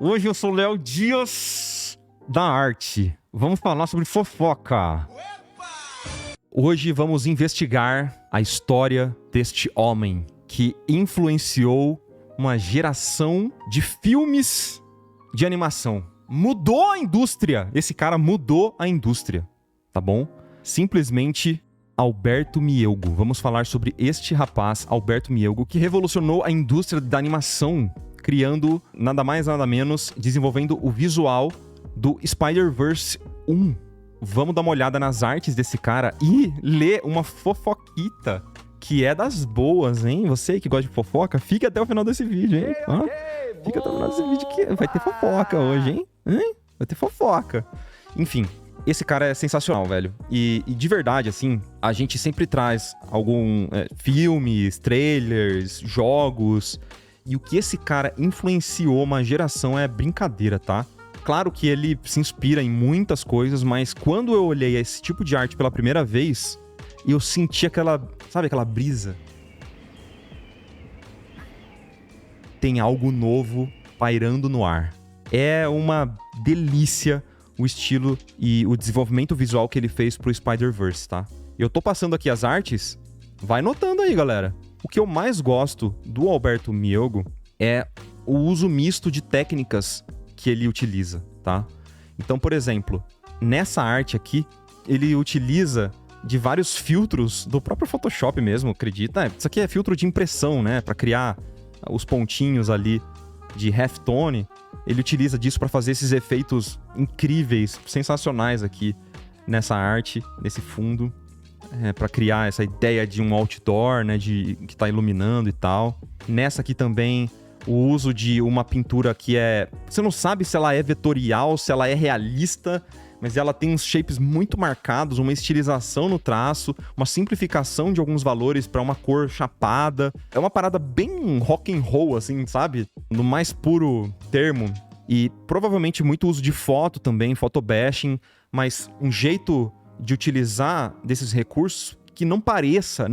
Hoje eu sou o Léo Dias da arte. Vamos falar sobre fofoca. Hoje vamos investigar a história deste homem que influenciou uma geração de filmes de animação. Mudou a indústria. Esse cara mudou a indústria, tá bom? Simplesmente Alberto Mielgo. Vamos falar sobre este rapaz, Alberto Mielgo, que revolucionou a indústria da animação, criando nada mais nada menos, desenvolvendo o visual do Spider-Verse 1. Vamos dar uma olhada nas artes desse cara e ler uma fofoquita que é das boas, hein? Você que gosta de fofoca, fica até o final desse vídeo, hein? Fica até o final desse vídeo que vai ter fofoca hoje, hein? Vai ter fofoca. Enfim, esse cara é sensacional, velho. E de verdade, assim, a gente sempre traz filmes, trailers, jogos. E o que esse cara influenciou uma geração é brincadeira, tá? Claro que ele se inspira em muitas coisas, mas quando eu olhei esse tipo de arte pela primeira vez, eu senti aquela brisa. Tem algo novo pairando no ar. É uma delícia o estilo e o desenvolvimento visual que ele fez pro Spider-Verse, tá? Eu tô passando aqui as artes, vai notando aí, galera. O que eu mais gosto do Alberto Mielgo é o uso misto de técnicas que ele utiliza, tá? Então, por exemplo, nessa arte aqui, ele utiliza de vários filtros do próprio Photoshop mesmo, acredita? Isso aqui é filtro de impressão, né? Pra criar os pontinhos ali de halftone. Ele utiliza disso pra fazer esses efeitos incríveis, sensacionais aqui nessa arte, nesse fundo. Pra criar essa ideia de um outdoor, né, que tá iluminando e tal. Nessa aqui também, o uso de uma pintura que você não sabe se ela é vetorial, se ela é realista, mas ela tem uns shapes muito marcados, uma estilização no traço, uma simplificação de alguns valores pra uma cor chapada. É uma parada bem rock and roll, assim, sabe? No mais puro termo. E provavelmente muito uso de foto também, photobashing, mas um jeito de utilizar desses recursos que não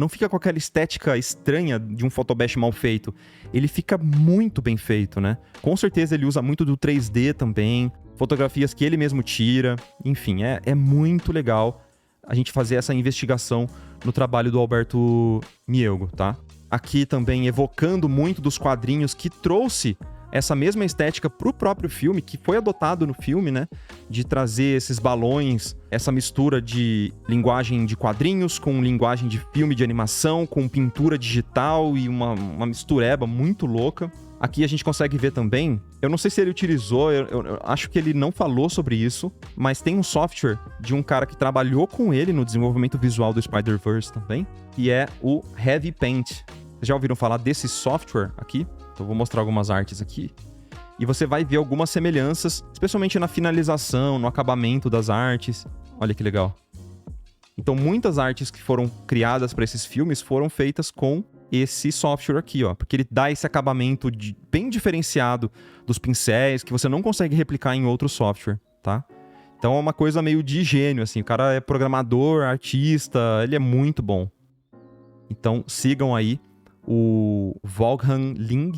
fica com aquela estética estranha de um photobash mal feito. Ele fica muito bem feito, né? Com certeza ele usa muito do 3D também, fotografias que ele mesmo tira. Enfim, é muito legal a gente fazer essa investigação no trabalho do Alberto Mielgo, tá? Aqui também evocando muito dos quadrinhos que trouxe essa mesma estética pro próprio filme, que foi adotado no filme, né? De trazer esses balões, essa mistura de linguagem de quadrinhos com linguagem de filme de animação, com pintura digital e uma mistureba muito louca. Aqui a gente consegue ver também, eu não sei se ele utilizou, eu acho que ele não falou sobre isso, mas tem um software de um cara que trabalhou com ele no desenvolvimento visual do Spider-Verse também, que é o Heavy Paint. Vocês já ouviram falar desse software aqui? Então eu vou mostrar algumas artes aqui. E você vai ver algumas semelhanças, especialmente na finalização, no acabamento das artes. Olha que legal. Então muitas artes que foram criadas para esses filmes foram feitas com esse software aqui, ó. Porque ele dá esse acabamento bem diferenciado dos pincéis, que você não consegue replicar em outro software, tá? Então é uma coisa meio de gênio, assim. O cara é programador, artista, ele é muito bom. Então sigam aí o Wolfgang Ling,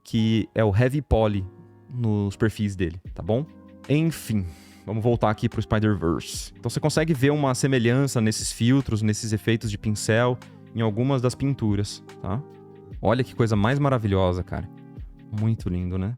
que é o Heavy Poly nos perfis dele, tá bom? Enfim, vamos voltar aqui pro Spider-Verse. Então você consegue ver uma semelhança nesses filtros, nesses efeitos de pincel, em algumas das pinturas, tá? Olha que coisa mais maravilhosa, cara. Muito lindo, né?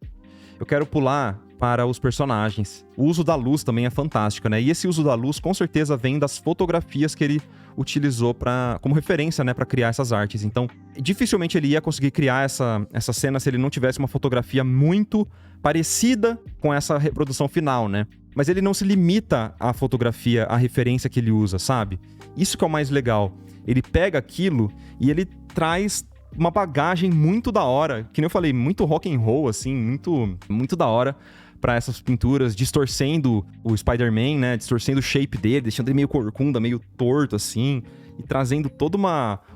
Eu quero pular para os personagens. O uso da luz também é fantástico, né? E esse uso da luz com certeza vem das fotografias que ele utilizou como referência, né, para criar essas artes. Então, dificilmente ele ia conseguir criar essa cena se ele não tivesse uma fotografia muito parecida com essa reprodução final, né? Mas ele não se limita à fotografia, à referência que ele usa, sabe? Isso que é o mais legal. Ele pega aquilo e ele traz uma bagagem muito da hora, que nem eu falei, muito rock and roll, assim, muito da hora pra essas pinturas, distorcendo o Spider-Man, né, distorcendo o shape dele, deixando ele meio corcunda, meio torto, assim, e trazendo todo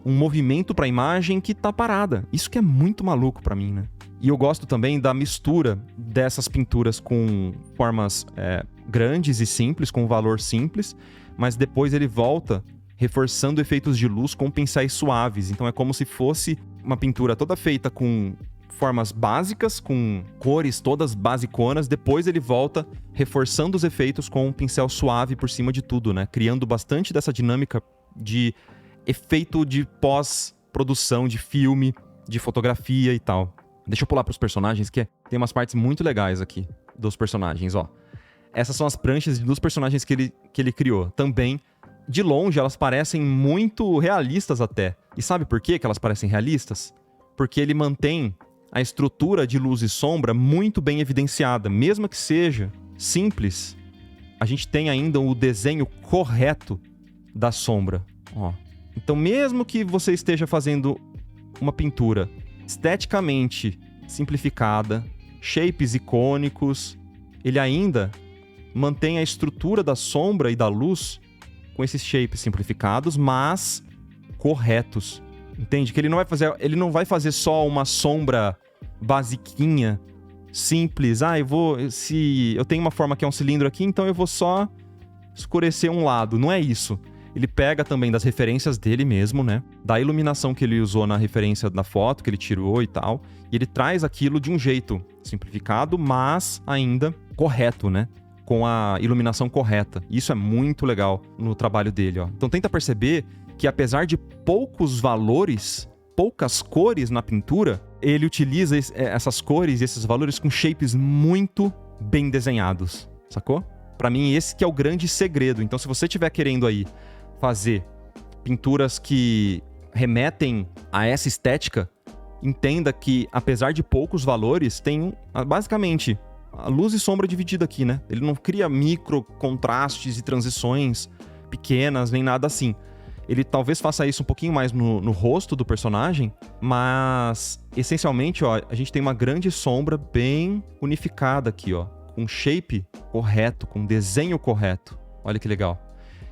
um movimento pra imagem que tá parada. Isso que é muito maluco pra mim, né? E eu gosto também da mistura dessas pinturas com formas grandes e simples, com valor simples, mas depois ele volta reforçando efeitos de luz com pincéis suaves. Então é como se fosse uma pintura toda feita com formas básicas, com cores todas basiconas. Depois ele volta reforçando os efeitos com um pincel suave por cima de tudo, né? Criando bastante dessa dinâmica de efeito de pós-produção, de filme, de fotografia e tal. Deixa eu pular pros personagens, que tem umas partes muito legais aqui dos personagens, ó. Essas são as pranchas dos personagens que ele criou. Também, de longe, elas parecem muito realistas até. E sabe por que elas parecem realistas? Porque ele mantém a estrutura de luz e sombra muito bem evidenciada. Mesmo que seja simples, a gente tem ainda o desenho correto da sombra. Ó. Então, mesmo que você esteja fazendo uma pintura esteticamente simplificada, shapes icônicos, ele ainda mantém a estrutura da sombra e da luz com esses shapes simplificados, mas corretos. Entende? Que ele não vai fazer só uma sombra basiquinha, simples. Se eu tenho uma forma que é um cilindro aqui, então eu vou só escurecer um lado. Não é isso. Ele pega também das referências dele mesmo, né? Da iluminação que ele usou na referência da foto, que ele tirou e tal. E ele traz aquilo de um jeito simplificado, mas ainda correto, né? Com a iluminação correta. Isso é muito legal no trabalho dele, ó. Então tenta perceber que apesar de poucos valores, poucas cores na pintura, ele utiliza essas cores e esses valores com shapes muito bem desenhados, sacou? Pra mim esse que é o grande segredo. Então se você estiver querendo aí fazer pinturas que remetem a essa estética, entenda que apesar de poucos valores, tem basicamente a luz e sombra dividida aqui, né? Ele não cria micro contrastes e transições pequenas, nem nada assim. Ele talvez faça isso um pouquinho mais no rosto do personagem, mas essencialmente, ó, a gente tem uma grande sombra bem unificada aqui, ó, com shape correto, com desenho correto. Olha que legal.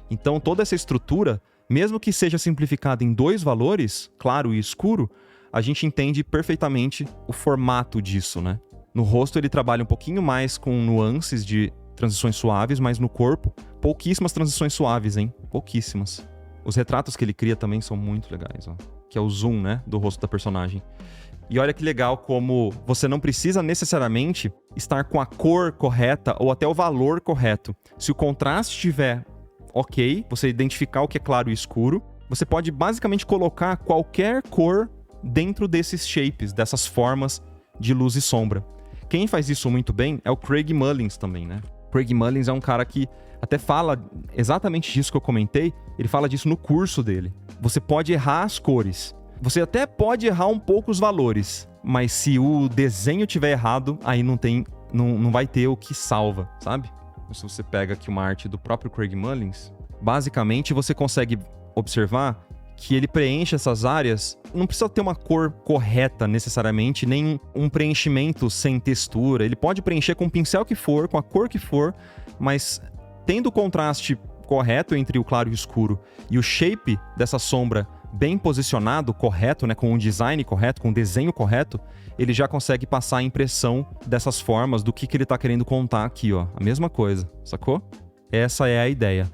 Então toda essa estrutura, mesmo que seja simplificada em 2 valores, claro e escuro, a gente entende perfeitamente o formato disso, né? No rosto ele trabalha um pouquinho mais com nuances de transições suaves, mas no corpo, pouquíssimas transições suaves, hein? Pouquíssimas. Os retratos que ele cria também são muito legais, ó. Que é o zoom, né? Do rosto da personagem. E olha que legal como você não precisa necessariamente estar com a cor correta ou até o valor correto. Se o contraste estiver ok, você identificar o que é claro e escuro, você pode basicamente colocar qualquer cor dentro desses shapes, dessas formas de luz e sombra. Quem faz isso muito bem é o Craig Mullins também, né? Craig Mullins é um cara que até fala exatamente disso que eu comentei, ele fala disso no curso dele. Você pode errar as cores, você até pode errar um pouco os valores, mas se o desenho tiver errado, aí não vai ter o que salva, sabe? Se você pega aqui uma arte do próprio Craig Mullins, basicamente você consegue observar que ele preenche essas áreas, não precisa ter uma cor correta necessariamente, nem um preenchimento sem textura. Ele pode preencher com o pincel que for, com a cor que for, mas tendo o contraste correto entre o claro e o escuro e o shape dessa sombra bem posicionado, correto, né, com o design correto, com o desenho correto, ele já consegue passar a impressão dessas formas, do que ele tá querendo contar aqui, ó. A mesma coisa, sacou? Essa é a ideia.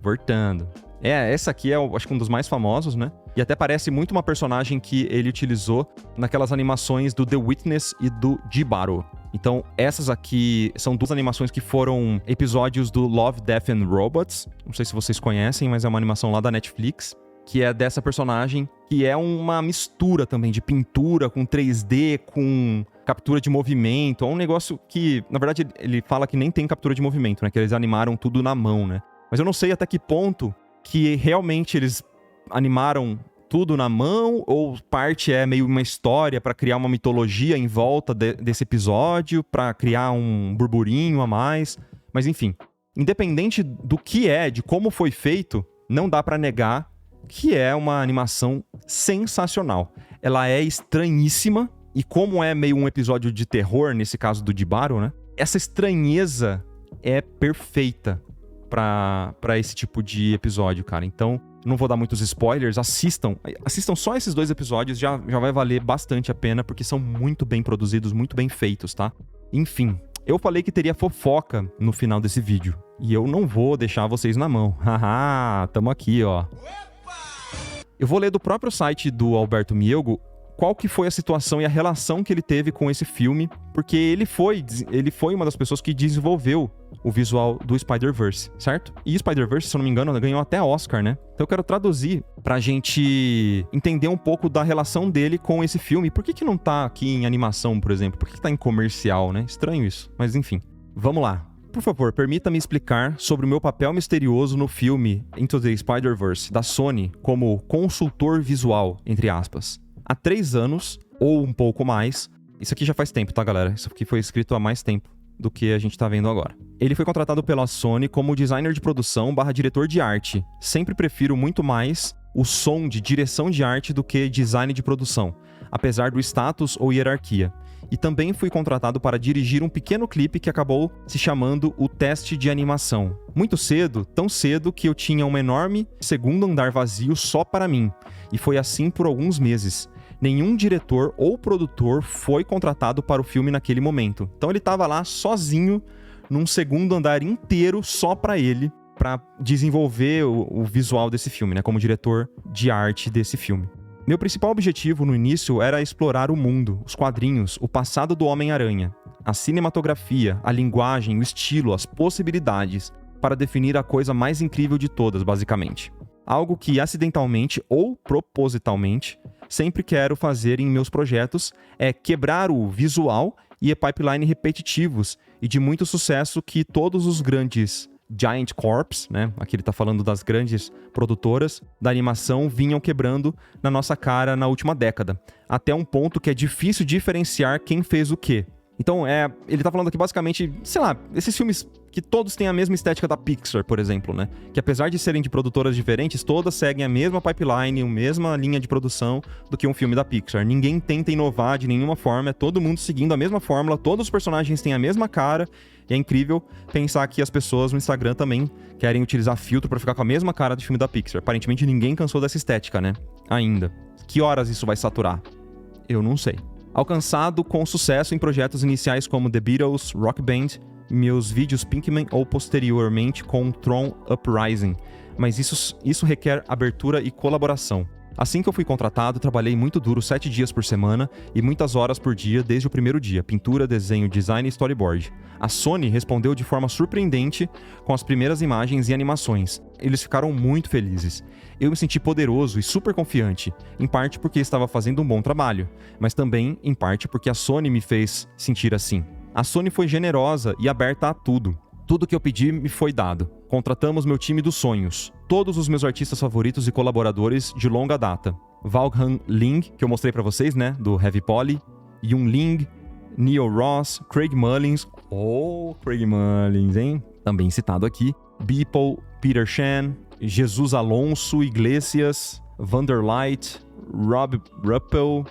Voltando. Essa aqui acho que um dos mais famosos, né? E até parece muito uma personagem que ele utilizou naquelas animações do The Witness e do Jibaro. Então, essas aqui são 2 animações que foram episódios do Love, Death and Robots. Não sei se vocês conhecem, mas é uma animação lá da Netflix, que é dessa personagem, que é uma mistura também de pintura com 3D, com captura de movimento. É um negócio que, na verdade, ele fala que nem tem captura de movimento, né? Que eles animaram tudo na mão, né? Mas eu não sei até que ponto que realmente eles animaram tudo na mão, ou parte é meio uma história para criar uma mitologia em volta desse episódio, para criar um burburinho a mais. Mas enfim, independente do que de como foi feito, não dá para negar que é uma animação sensacional. Ela é estranhíssima, e como é meio um episódio de terror, nesse caso do Jibaro, né? Essa estranheza é perfeita pra esse tipo de episódio, cara. Então, não vou dar muitos spoilers, assistam só esses 2 episódios, já vai valer bastante a pena, porque são muito bem produzidos, muito bem feitos, tá? Enfim, eu falei que teria fofoca no final desse vídeo, e eu não vou deixar vocês na mão. Haha, tamo aqui, ó. Eu vou ler do próprio site do Alberto Mielgo qual que foi a situação e a relação que ele teve com esse filme, porque ele foi uma das pessoas que desenvolveu o visual do Spider-Verse, certo? E o Spider-Verse, se eu não me engano, ganhou até Oscar, né? Então eu quero traduzir pra gente entender um pouco da relação dele com esse filme. Por que não tá aqui em animação, por exemplo? Por que tá em comercial, né? Estranho isso, mas enfim. Vamos lá. Por favor, permita-me explicar sobre o meu papel misterioso no filme Into the Spider-Verse, da Sony, como consultor visual, entre aspas. Há 3 anos, ou um pouco mais, isso aqui já faz tempo, tá, galera? Isso aqui foi escrito há mais tempo do que a gente tá vendo agora. Ele foi contratado pela Sony como designer de produção / diretor de arte. Sempre prefiro muito mais o som de direção de arte do que design de produção, apesar do status ou hierarquia. E também fui contratado para dirigir um pequeno clipe que acabou se chamando O Teste de Animação. Muito cedo, tão cedo que eu tinha um enorme segundo andar vazio só para mim. E foi assim por alguns meses. Nenhum diretor ou produtor foi contratado para o filme naquele momento. Então ele estava lá sozinho, num segundo andar inteiro só para ele, para desenvolver o visual desse filme, né? Como diretor de arte desse filme. Meu principal objetivo no início era explorar o mundo, os quadrinhos, o passado do Homem-Aranha, a cinematografia, a linguagem, o estilo, as possibilidades, para definir a coisa mais incrível de todas, basicamente. Algo que acidentalmente ou propositalmente sempre quero fazer em meus projetos é quebrar o visual e a pipeline repetitivos e de muito sucesso que todos os grandes Giant Corps, né? Aqui ele tá falando das grandes produtoras da animação, vinham quebrando na nossa cara na última década. Até um ponto que é difícil diferenciar quem fez o quê. Então, ele tá falando aqui basicamente, sei lá, esses filmes que todos têm a mesma estética da Pixar, por exemplo, né? Que apesar de serem de produtoras diferentes, todas seguem a mesma pipeline, a mesma linha de produção do que um filme da Pixar. Ninguém tenta inovar de nenhuma forma, é todo mundo seguindo a mesma fórmula, todos os personagens têm a mesma cara, e é incrível pensar que as pessoas no Instagram também querem utilizar filtro pra ficar com a mesma cara do filme da Pixar. Aparentemente ninguém cansou dessa estética, né? Ainda. Que horas isso vai saturar? Eu não sei. Alcançado com sucesso em projetos iniciais como The Beatles, Rock Band, meus vídeos Pinkman ou posteriormente com Tron Uprising, mas isso requer abertura e colaboração. Assim que eu fui contratado, trabalhei muito duro 7 dias por semana e muitas horas por dia desde o primeiro dia, pintura, desenho, design e storyboard. A Sony respondeu de forma surpreendente com as primeiras imagens e animações. Eles ficaram muito felizes. Eu me senti poderoso e super confiante, em parte porque estava fazendo um bom trabalho, mas também em parte porque a Sony me fez sentir assim. A Sony foi generosa e aberta a tudo. Tudo que eu pedi me foi dado. Contratamos meu time dos sonhos. Todos os meus artistas favoritos e colaboradores de longa data. Vaughan Ling, que eu mostrei pra vocês, né? Do Heavy Poly. Yoon Ling, Neil Ross, Craig Mullins. Oh, Craig Mullins, hein? Também citado aqui. Beeple, Peter Chan, Jesus Alonso Iglesias, Vanderlight, Rob Ruppel,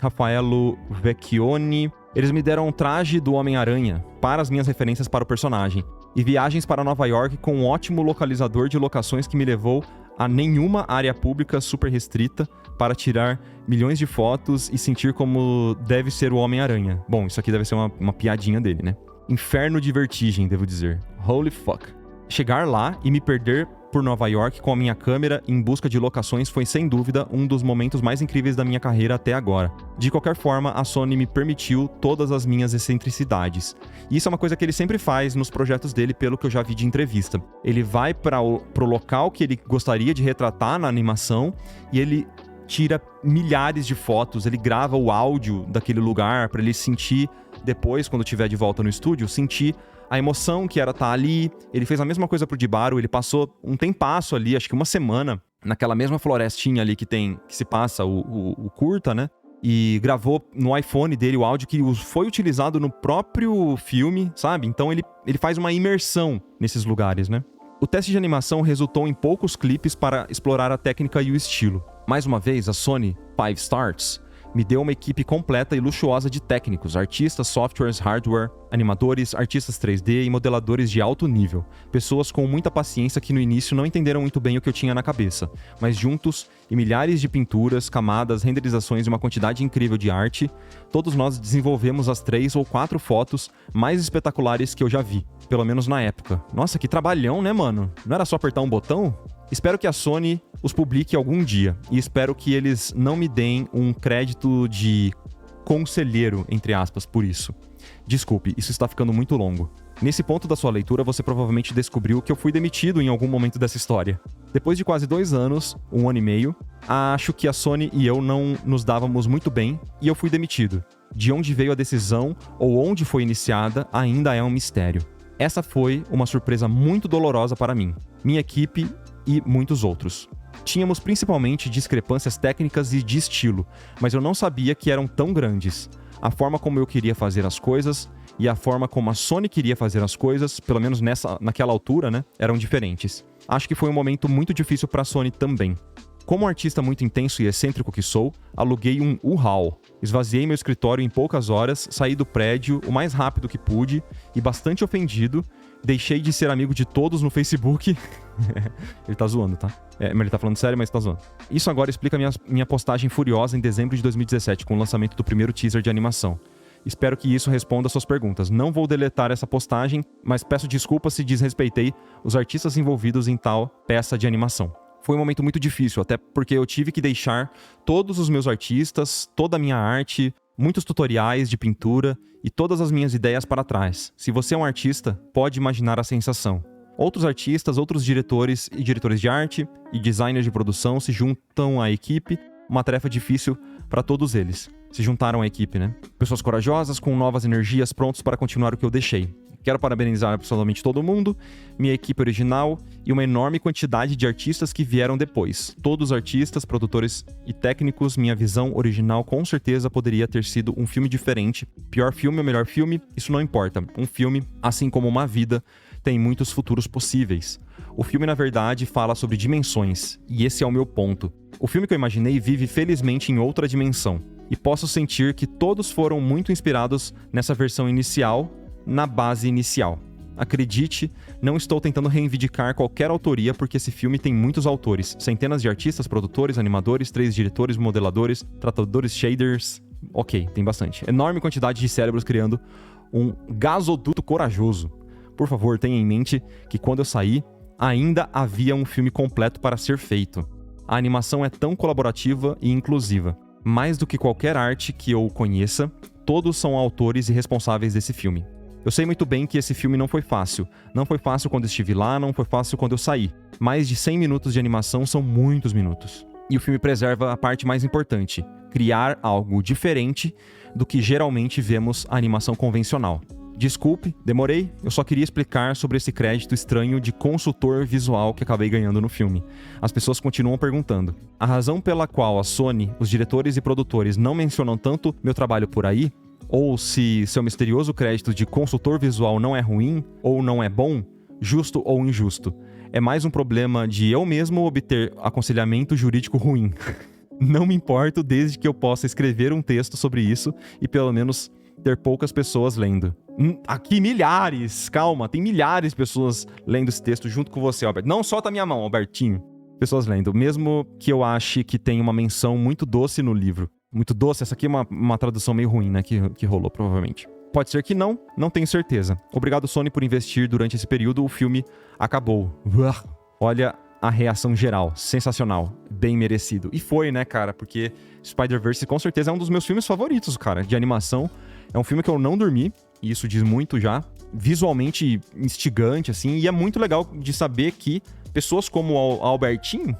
Raffaello Vecchioni. Eles me deram um traje do Homem-Aranha para as minhas referências para o personagem e viagens para Nova York com um ótimo localizador de locações que me levou a nenhuma área pública super restrita para tirar milhões de fotos e sentir como deve ser o Homem-Aranha. Bom, isso aqui deve ser uma piadinha dele, né? Inferno de vertigem, devo dizer. Holy fuck. Chegar lá e me perder por Nova York com a minha câmera em busca de locações foi sem dúvida um dos momentos mais incríveis da minha carreira até agora. De qualquer forma, a Sony me permitiu todas as minhas excentricidades. E isso é uma coisa que ele sempre faz nos projetos dele, pelo que eu já vi de entrevista. Ele vai pro local que ele gostaria de retratar na animação e ele tira milhares de fotos, ele grava o áudio daquele lugar para ele sentir depois, quando estiver de volta no estúdio, sentir a emoção que era estar ali. Ele fez a mesma coisa pro Dibaru, ele passou um tempasso ali, acho que uma semana, naquela mesma florestinha ali que se passa o curta, né? E gravou no iPhone dele o áudio que foi utilizado no próprio filme, sabe? Então ele faz uma imersão nesses lugares, né? O teste de animação resultou em poucos clipes para explorar a técnica e o estilo. Mais uma vez, a Sony 5 Stars me deu uma equipe completa e luxuosa de técnicos, artistas, softwares, hardware, animadores, artistas 3D e modeladores de alto nível. Pessoas com muita paciência que no início não entenderam muito bem o que eu tinha na cabeça, mas juntos, e milhares de pinturas, camadas, renderizações e uma quantidade incrível de arte, todos nós desenvolvemos as 3 ou 4 fotos mais espetaculares que eu já vi, pelo menos na época. Nossa, que trabalhão, né, mano? Não era só apertar um botão? Espero que a Sony os publique algum dia e espero que eles não me deem um crédito de conselheiro, entre aspas, por isso. Desculpe, isso está ficando muito longo. Nesse ponto da sua leitura, você provavelmente descobriu que eu fui demitido em algum momento dessa história. Depois de quase 2 anos, 1 ano e meio, acho que a Sony e eu não nos dávamos muito bem e eu fui demitido. De onde veio a decisão ou onde foi iniciada ainda é um mistério. Essa foi uma surpresa muito dolorosa para mim, minha equipe e muitos outros. Tínhamos principalmente discrepâncias técnicas e de estilo, mas eu não sabia que eram tão grandes. A forma como eu queria fazer as coisas e a forma como a Sony queria fazer as coisas, pelo menos naquela altura, né, eram diferentes. Acho que foi um momento muito difícil para a Sony também. Como um artista muito intenso e excêntrico que sou, aluguei um U-Haul. Esvaziei meu escritório em poucas horas, saí do prédio o mais rápido que pude e, bastante ofendido, deixei de ser amigo de todos no Facebook. Ele tá zoando, tá? Mas ele tá falando sério, mas tá zoando. Isso agora explica minha postagem furiosa em dezembro de 2017, com o lançamento do primeiro teaser de animação. Espero que isso responda às suas perguntas. Não vou deletar essa postagem, mas peço desculpas se desrespeitei os artistas envolvidos em tal peça de animação. Foi um momento muito difícil, até porque eu tive que deixar todos os meus artistas, toda a minha arte, muitos tutoriais de pintura e todas as minhas ideias para trás. Se você é um artista, pode imaginar a sensação. Outros artistas, outros diretores e diretores de arte e designers de produção se juntam à equipe, uma tarefa difícil para todos eles. Se juntaram à equipe, né? Pessoas corajosas, com novas energias, prontos para continuar o que eu deixei. Quero parabenizar absolutamente todo mundo, minha equipe original e uma enorme quantidade de artistas que vieram depois. Todos os artistas, produtores e técnicos, minha visão original com certeza poderia ter sido um filme diferente. Pior filme ou melhor filme, isso não importa. Um filme, assim como uma vida, tem muitos futuros possíveis. O filme, na verdade, fala sobre dimensões, e esse é o meu ponto. O filme que eu imaginei vive felizmente em outra dimensão, e posso sentir que todos foram muito inspirados nessa versão inicial, na base inicial. Acredite, não estou tentando reivindicar qualquer autoria porque esse filme tem muitos autores, centenas de artistas, produtores, animadores, 3 diretores, modeladores, tratadores, shaders... Ok, tem bastante. Enorme quantidade de cérebros criando um gasoduto corajoso. Por favor, tenha em mente que quando eu saí, ainda havia um filme completo para ser feito. A animação é tão colaborativa e inclusiva. Mais do que qualquer arte que eu conheça, todos são autores e responsáveis desse filme. Eu sei muito bem que esse filme não foi fácil. Não foi fácil quando estive lá, não foi fácil quando eu saí. Mais de 100 minutos de animação são muitos minutos. E o filme preserva a parte mais importante: criar algo diferente do que geralmente vemos a animação convencional. Desculpe, demorei, eu só queria explicar sobre esse crédito estranho de consultor visual que acabei ganhando no filme. As pessoas continuam perguntando. A razão pela qual a Sony, os diretores e produtores não mencionam tanto meu trabalho por aí, ou se seu misterioso crédito de consultor visual não é ruim ou não é bom, justo ou injusto, é mais um problema de eu mesmo obter aconselhamento jurídico ruim. Não me importo desde que eu possa escrever um texto sobre isso e pelo menos ter poucas pessoas lendo. Aqui milhares, calma, tem milhares de pessoas lendo esse texto junto com você, Albert. Não solta a minha mão, Albertinho. Pessoas lendo, mesmo que eu ache que tem uma menção muito doce no livro. Muito doce, essa aqui é uma tradução meio ruim, né, que rolou provavelmente. Pode ser que não tenho certeza. Obrigado, Sony, por investir durante esse período, o filme acabou. Olha a reação geral, sensacional, bem merecido. E foi, né, cara, porque Spider-Verse com certeza é um dos meus filmes favoritos, cara, de animação. É um filme que eu não dormi, e isso diz muito já. Visualmente instigante, assim, e é muito legal de saber que pessoas como o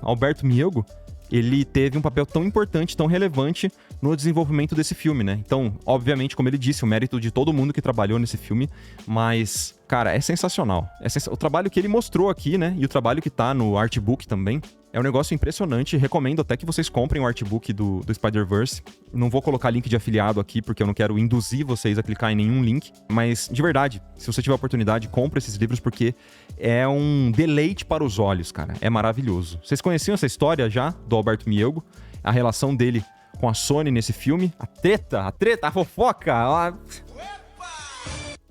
Alberto Miego, ele teve um papel tão importante, tão relevante no desenvolvimento desse filme, né? Então, obviamente, como ele disse, o mérito de todo mundo que trabalhou nesse filme, mas, cara, é sensacional. O trabalho que ele mostrou aqui, né? E o trabalho que tá no artbook também, é um negócio impressionante. Recomendo até que vocês comprem o artbook do Spider-Verse. Não vou colocar link de afiliado aqui, porque eu não quero induzir vocês a clicar em nenhum link. Mas, de verdade, se você tiver a oportunidade, compre esses livros, porque é um deleite para os olhos, cara. É maravilhoso. Vocês conheciam essa história já, do Alberto Miego? A relação dele com a Sony nesse filme? A treta, a fofoca...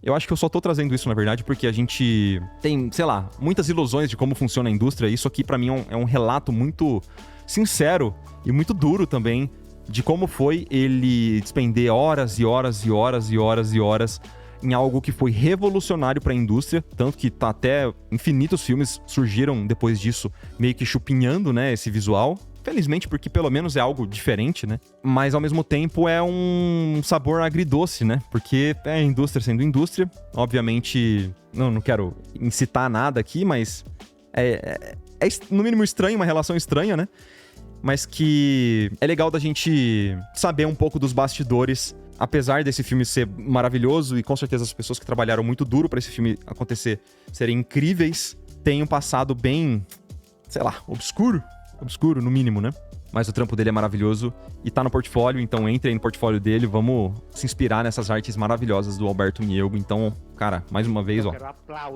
Eu acho que eu só tô trazendo isso, na verdade, porque a gente tem, sei lá, muitas ilusões de como funciona a indústria. Isso aqui, pra mim, é um relato muito sincero e muito duro também de como foi ele despender horas e horas e horas e horas e horas em algo que foi revolucionário para a indústria, tanto que tá até infinitos filmes surgiram depois disso, meio que chupinhando, né, esse visual. Felizmente, porque pelo menos é algo diferente, né? Mas ao mesmo tempo é um sabor agridoce, né? Porque é a indústria sendo indústria. Obviamente, não quero incitar nada aqui, mas é no mínimo estranho, uma relação estranha, né? Mas que é legal da gente saber um pouco dos bastidores. Apesar desse filme ser maravilhoso e com certeza as pessoas que trabalharam muito duro pra esse filme acontecer serem incríveis, tem um passado bem, sei lá, obscuro no mínimo, né? Mas o trampo dele é maravilhoso e tá no portfólio, então entre aí no portfólio dele, vamos se inspirar nessas artes maravilhosas do Alberto Mielgo. Então, cara, mais uma vez, ó,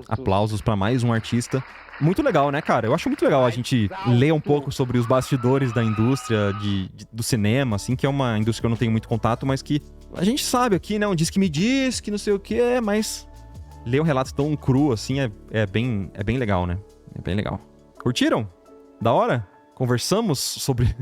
aplausos pra mais um artista. Muito legal, né, cara? Eu acho muito legal a gente ler um pouco sobre os bastidores da indústria do cinema, assim, que é uma indústria que eu não tenho muito contato, mas que a gente sabe aqui, né? Um diz que não sei o que, mas ler um relato tão cru, assim, é bem legal, né? É bem legal. Curtiram? Da hora? Conversamos sobre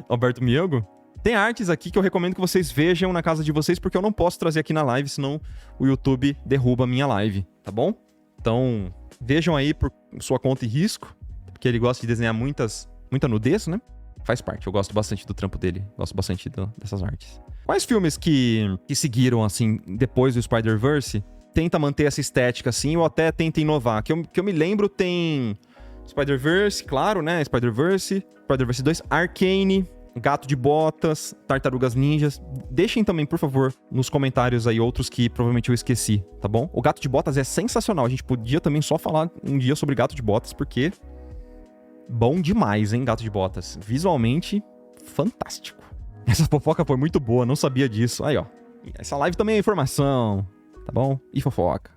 Alberto Mielgo? Tem artes aqui que eu recomendo que vocês vejam na casa de vocês, porque eu não posso trazer aqui na live, senão o YouTube derruba a minha live, tá bom? Então, vejam aí por sua conta e risco, porque ele gosta de desenhar muita nudez, né? Faz parte, eu gosto bastante do trampo dele, gosto bastante dessas artes. Quais filmes que seguiram, assim, depois do Spider-Verse, tenta manter essa estética, assim, ou até tenta inovar? Que eu me lembro, tem Spider-Verse, claro, né? Spider-Verse 2, Arcane, Gato de Botas, Tartarugas Ninjas. Deixem também, por favor, nos comentários aí outros que provavelmente eu esqueci, tá bom? O Gato de Botas é sensacional. A gente podia também só falar um dia sobre Gato de Botas, porque bom demais, hein, Gato de Botas. Visualmente, fantástico. Essa fofoca foi muito boa, não sabia disso. Aí, ó. Essa live também é informação, tá bom? E fofoca.